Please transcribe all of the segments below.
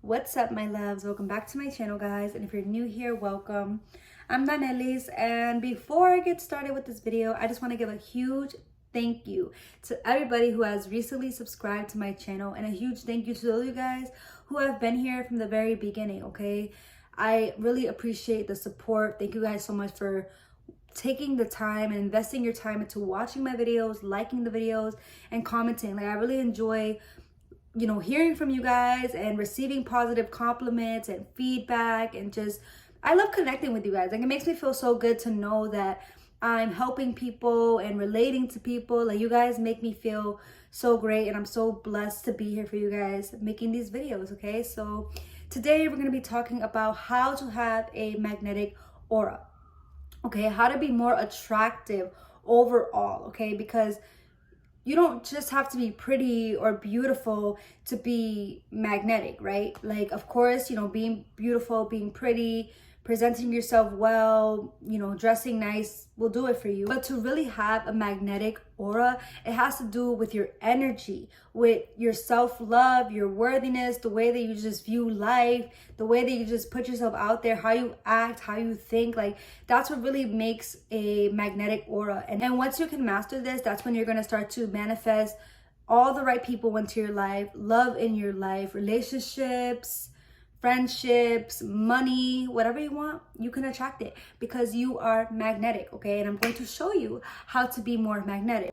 What's up, my loves? Welcome back to my channel, guys. And if you're new here, welcome. I'm Danelis, and before I get started with this video, I just want to give a huge thank you to everybody who has recently subscribed to my channel, and a huge thank you to those of you guys who have been here from the very beginning. Okay, I really appreciate the support. Thank you guys so much for taking the time and investing your time into watching my videos, liking the videos, and commenting. Like, I really enjoy hearing from you guys and receiving positive compliments and feedback, and just I love connecting with you guys. Like, it makes me feel so good to know that I'm helping people and relating to people. Like, you guys make me feel so great, and I'm so blessed to be here for you guys making these videos. Okay, so today we're going to be talking about how to have a magnetic aura. Okay, how to be more attractive overall. Okay, because you don't just have to be pretty or beautiful to be magnetic, right? Like, of course, being beautiful, being pretty, presenting yourself well, dressing nice will do it for you. But to really have a magnetic aura, it has to do with your energy, with your self-love, your worthiness, the way that you just view life, the way that you just put yourself out there, how you act, how you think. Like, that's what really makes a magnetic aura. And once you can master this, that's when you're going to start to manifest all the right people into your life, love in your life, relationships, friendships, money, whatever you want, you can attract it because you are magnetic. Okay, and I'm going to show you how to be more magnetic.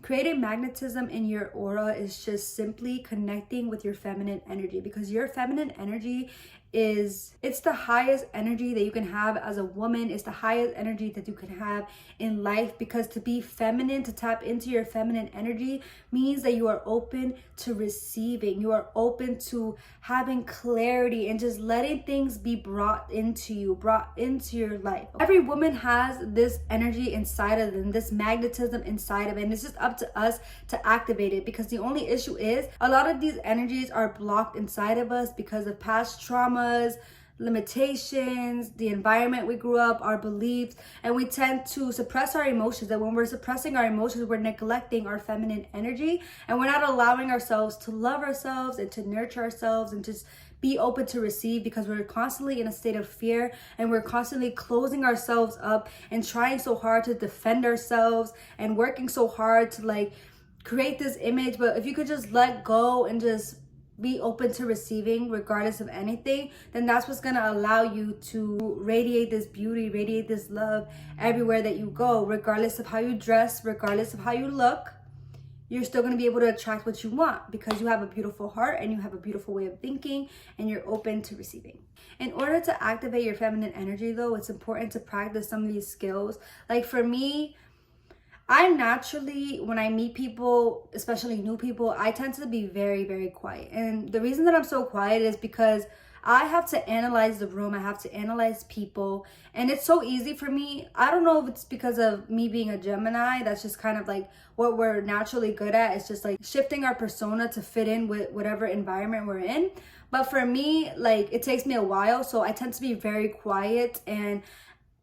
Creating magnetism in your aura is just simply connecting with your feminine energy, because your feminine energy it's the highest energy that you can have as a woman. It's the highest energy that you can have in life, because to be feminine, to tap into your feminine energy, means that you are open to receiving. You are open to having clarity and just letting things be brought into you, brought into your life. Every woman has this energy inside of them, this magnetism inside of it, and it's just up to us to activate it. Because the only issue is a lot of these energies are blocked inside of us because of past traumas, limitations, the environment we grew up, our beliefs, and we tend to suppress our emotions. And when we're suppressing our emotions, we're neglecting our feminine energy, and we're not allowing ourselves to love ourselves and to nurture ourselves and just be open to receive, because we're constantly in a state of fear, and we're constantly closing ourselves up and trying so hard to defend ourselves and working so hard to create this image. But if you could just let go and just be open to receiving regardless of anything, then that's what's going to allow you to radiate this beauty, radiate this love everywhere that you go. Regardless of how you dress, regardless of how you look, you're still going to be able to attract what you want, because you have a beautiful heart and you have a beautiful way of thinking, and you're open to receiving. In order to activate your feminine energy, though, it's important to practice some of these skills. Like, for me, I naturally, when I meet people, especially new people, I tend to be very, very quiet. And the reason that I'm so quiet is because I have to analyze the room. I have to analyze people. And it's so easy for me. I don't know if it's because of me being a Gemini. That's just kind of like what we're naturally good at. It's just like shifting our persona to fit in with whatever environment we're in. But for me, it takes me a while. So I tend to be very quiet, and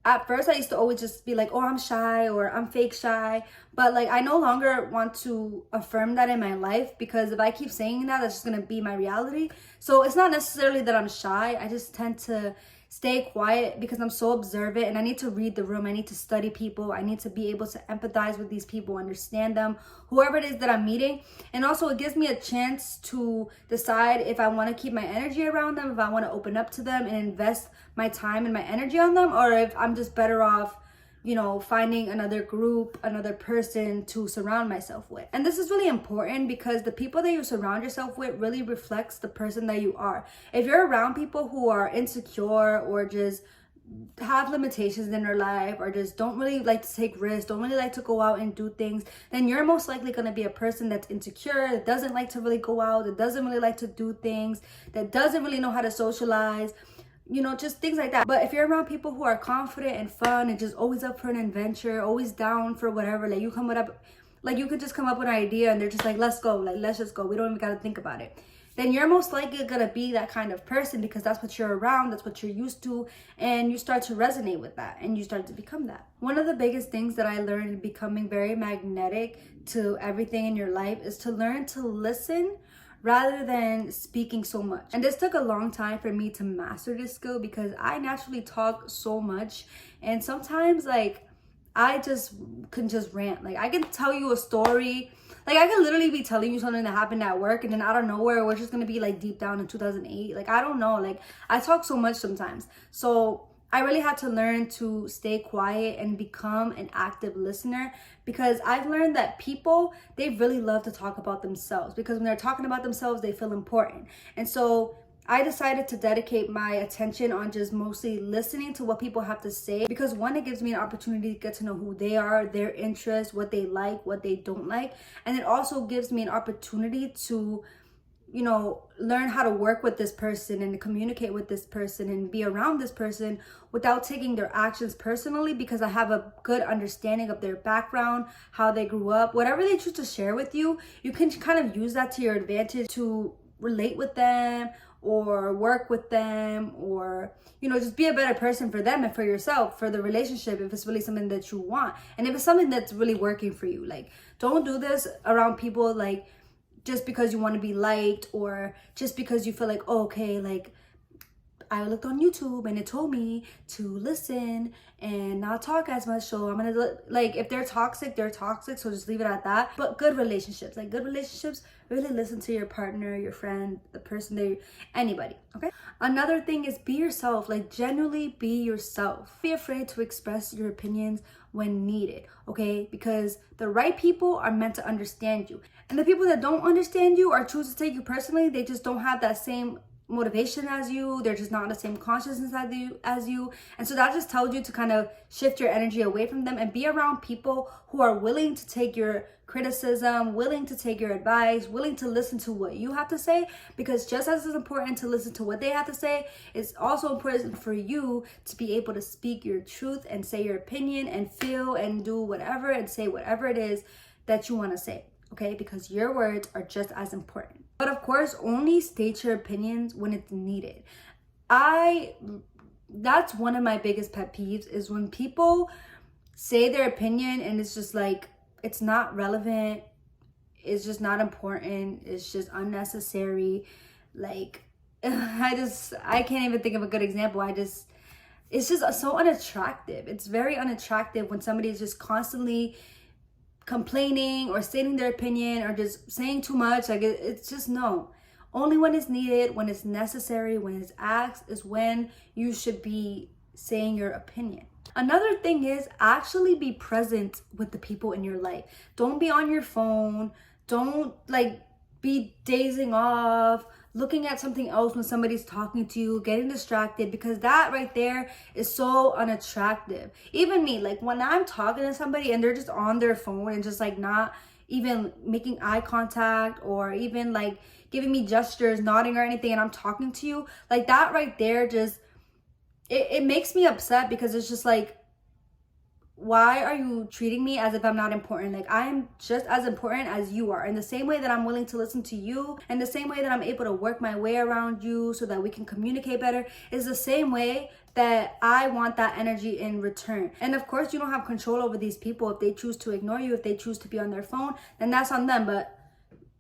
at first I used to always just be like, oh, I'm shy, or I'm fake shy. But I no longer want to affirm that in my life, because if I keep saying that, that's just going to be my reality. So it's not necessarily that I'm shy. I just tend to stay quiet because I'm so observant, and I need to read the room. I need to study people. I need to be able to empathize with these people, understand them, whoever it is that I'm meeting. And also, it gives me a chance to decide if I want to keep my energy around them, if I want to open up to them and invest my time and my energy on them, or if I'm just better off finding another group, another person to surround myself with. And this is really important, because the people that you surround yourself with really reflects the person that you are. If you're around people who are insecure, or just have limitations in their life, or just don't really like to take risks, don't really like to go out and do things, then you're most likely going to be a person that's insecure, that doesn't like to really go out, that doesn't really like to do things, that doesn't really know how to socialize, just things like that. But if you're around people who are confident and fun and just always up for an adventure, always down for whatever, you could just come up with an idea and they're just like, let's go, let's just go, we don't even got to think about it, then you're most likely gonna be that kind of person, because that's what you're around, that's what you're used to, and you start to resonate with that, and you start to become that. One of the biggest things that I learned in becoming very magnetic to everything in your life is to learn to listen rather than speaking so much. And this took a long time for me to master this skill because I naturally talk so much, and sometimes like I just can just rant. Like I can tell you a story. Like I could literally be telling you something that happened at work, and then out of nowhere we're just gonna be like deep down in 2008. Like I don't know. Like I talk so much sometimes. So I really had to learn to stay quiet and become an active listener, because I've learned that people, they really love to talk about themselves, because when they're talking about themselves, they feel important. And so I decided to dedicate my attention on just mostly listening to what people have to say, because one, it gives me an opportunity to get to know who they are, their interests, what they like, what they don't like. And it also gives me an opportunity to, you know, learn how to work with this person and communicate with this person and be around this person without taking their actions personally, because I have a good understanding of their background, how they grew up, whatever they choose to share with you. You can kind of use that to your advantage to relate with them or work with them, or, you know, just be a better person for them and for yourself, for the relationship, if it's really something that you want, and if it's something that's really working for you. Like, don't do this around people like just because you want to be liked, or just because you feel like, oh, okay, like I looked on YouTube and it told me to listen and not talk as much, so I'm gonna, like, if they're toxic, they're toxic, so just leave it at that. But good relationships, like good relationships, really listen to your partner, your friend, the person they, anybody, okay? Another thing is be yourself. Like, genuinely be yourself. Be afraid to express your opinions when needed, okay? Because the right people are meant to understand you, and the people that don't understand you or choose to take you personally, they just don't have that same motivation as you. They're just not in the same consciousness as you. And so that just tells you to kind of shift your energy away from them and be around people who are willing to take your criticism, willing to take your advice, willing to listen to what you have to say, because just as it's important to listen to what they have to say, it's also important for you to be able to speak your truth and say your opinion and feel and do whatever and say whatever it is that you want to say, okay? Because your words are just as important. But of course, only state your opinions when it's needed. That's one of my biggest pet peeves, is when people say their opinion and it's just like, it's not relevant, it's just not important, it's just unnecessary. Like, I can't even think of a good example. It's just so unattractive. It's very unattractive when somebody is just constantly complaining or stating their opinion or just saying too much. Like, it's just no. Only when it's needed, when it's necessary, when it's asked, is when you should be saying your opinion. Another thing is actually be present with the people in your life. Don't be on your phone. Don't like be dazing off, looking at something else when somebody's talking to you, getting distracted, because that right there is so unattractive. Even me, like when I'm talking to somebody and they're just on their phone and just like not even making eye contact or even like giving me gestures, nodding or anything, and I'm talking to you, like that right there just, it makes me upset, because it's just like, why are you treating me as if I'm not important? Like, I'm just as important as you are. In the same way that I'm willing to listen to you, and the same way that I'm able to work my way around you so that we can communicate better, is the same way that I want that energy in return. And of course, you don't have control over these people. If they choose to ignore you, if they choose to be on their phone, then that's on them. But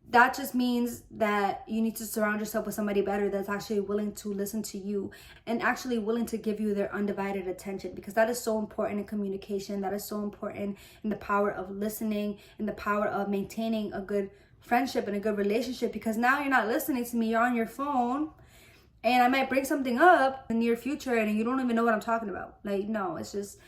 that just means that you need to surround yourself with somebody better that's actually willing to listen to you and actually willing to give you their undivided attention, because that is so important in communication. That is so important in the power of listening, in the power of maintaining a good friendship and a good relationship, because now you're not listening to me, you're on your phone, and I might bring something up in the near future and you don't even know what I'm talking about. Like, no, it's just,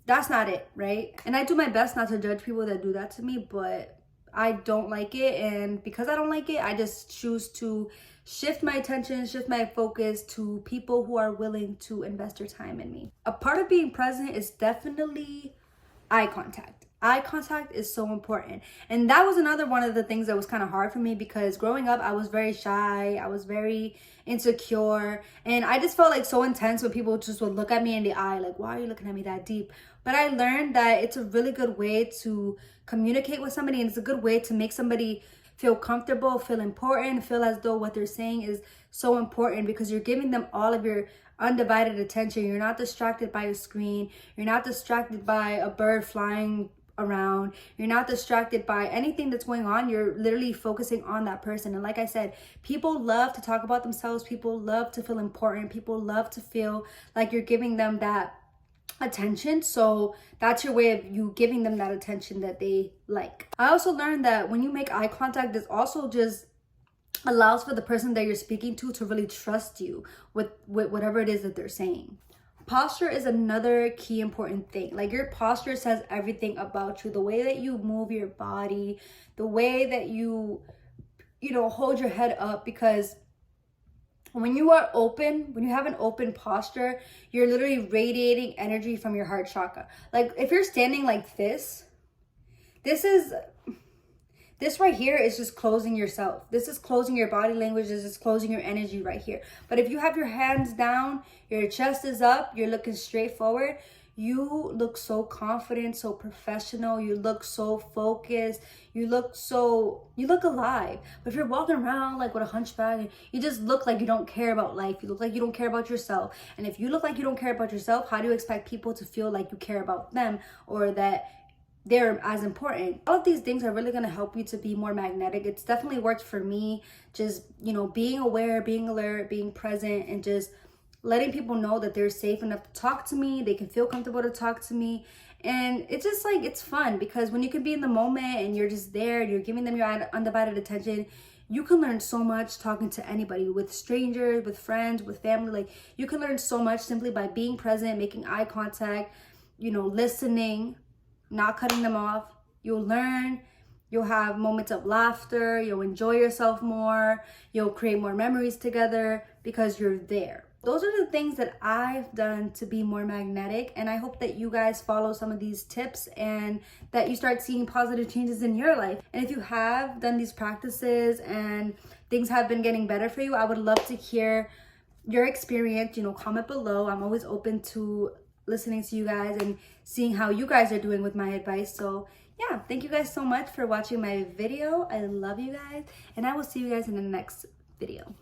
that's not it, right? And I do my best not to judge people that do that to me, but I don't like it. And because I don't like it, I just choose to shift my attention, shift my focus to people who are willing to invest their time in me. A part of being present is definitely eye contact. Eye contact is so important. And that was another one of the things that was kind of hard for me, because growing up, I was very shy. I was very insecure. And I just felt like so intense when people just would look at me in the eye, like, why are you looking at me that deep? But I learned that it's a really good way to communicate with somebody, and it's a good way to make somebody feel comfortable, feel important, feel as though what they're saying is so important, because you're giving them all of your undivided attention. You're not distracted by a screen. You're not distracted by a bird flying around. You're not distracted by anything that's going on. You're literally focusing on that person. And like I said, people love to talk about themselves. People love to feel important. People love to feel like you're giving them that attention. So that's your way of you giving them that attention that they like. I also learned that when you make eye contact, this also just allows for the person that you're speaking to really trust you with whatever it is that they're saying. Posture is another key important thing. Like, your posture says everything about you. The way that you move your body, the way that you hold your head up, because when you are open, when you have an open posture, you're literally radiating energy from your heart chakra. Like, if you're standing like this right here is just closing yourself. This is closing your body language. This is closing your energy right here. But if you have your hands down, your chest is up, you're looking straight forward, you look so confident, so professional. You look so focused. You look alive. But if you're walking around like with a hunchback, you just look like you don't care about life. You look like you don't care about yourself. And if you look like you don't care about yourself, how do you expect people to feel like you care about them, or that they're as important? All of these things are really going to help you to be more magnetic. It's definitely worked for me. Just, being aware, being alert, being present, and just letting people know that they're safe enough to talk to me. They can feel comfortable to talk to me. And it's just like, it's fun, because when you can be in the moment and you're just there, you're giving them your undivided attention, you can learn so much talking to anybody, with strangers, with friends, with family. Like, you can learn so much simply by being present, making eye contact, listening, not cutting them off. You'll learn, you'll have moments of laughter, you'll enjoy yourself more, you'll create more memories together because you're there. Those are the things that I've done to be more magnetic, and I hope that you guys follow some of these tips and that you start seeing positive changes in your life. And if you have done these practices and things have been getting better for you, I would love to hear your experience. Comment below. I'm always open to listening to you guys and seeing how you guys are doing with my advice. So yeah, thank you guys so much for watching my video. I love you guys, and I will see you guys in the next video.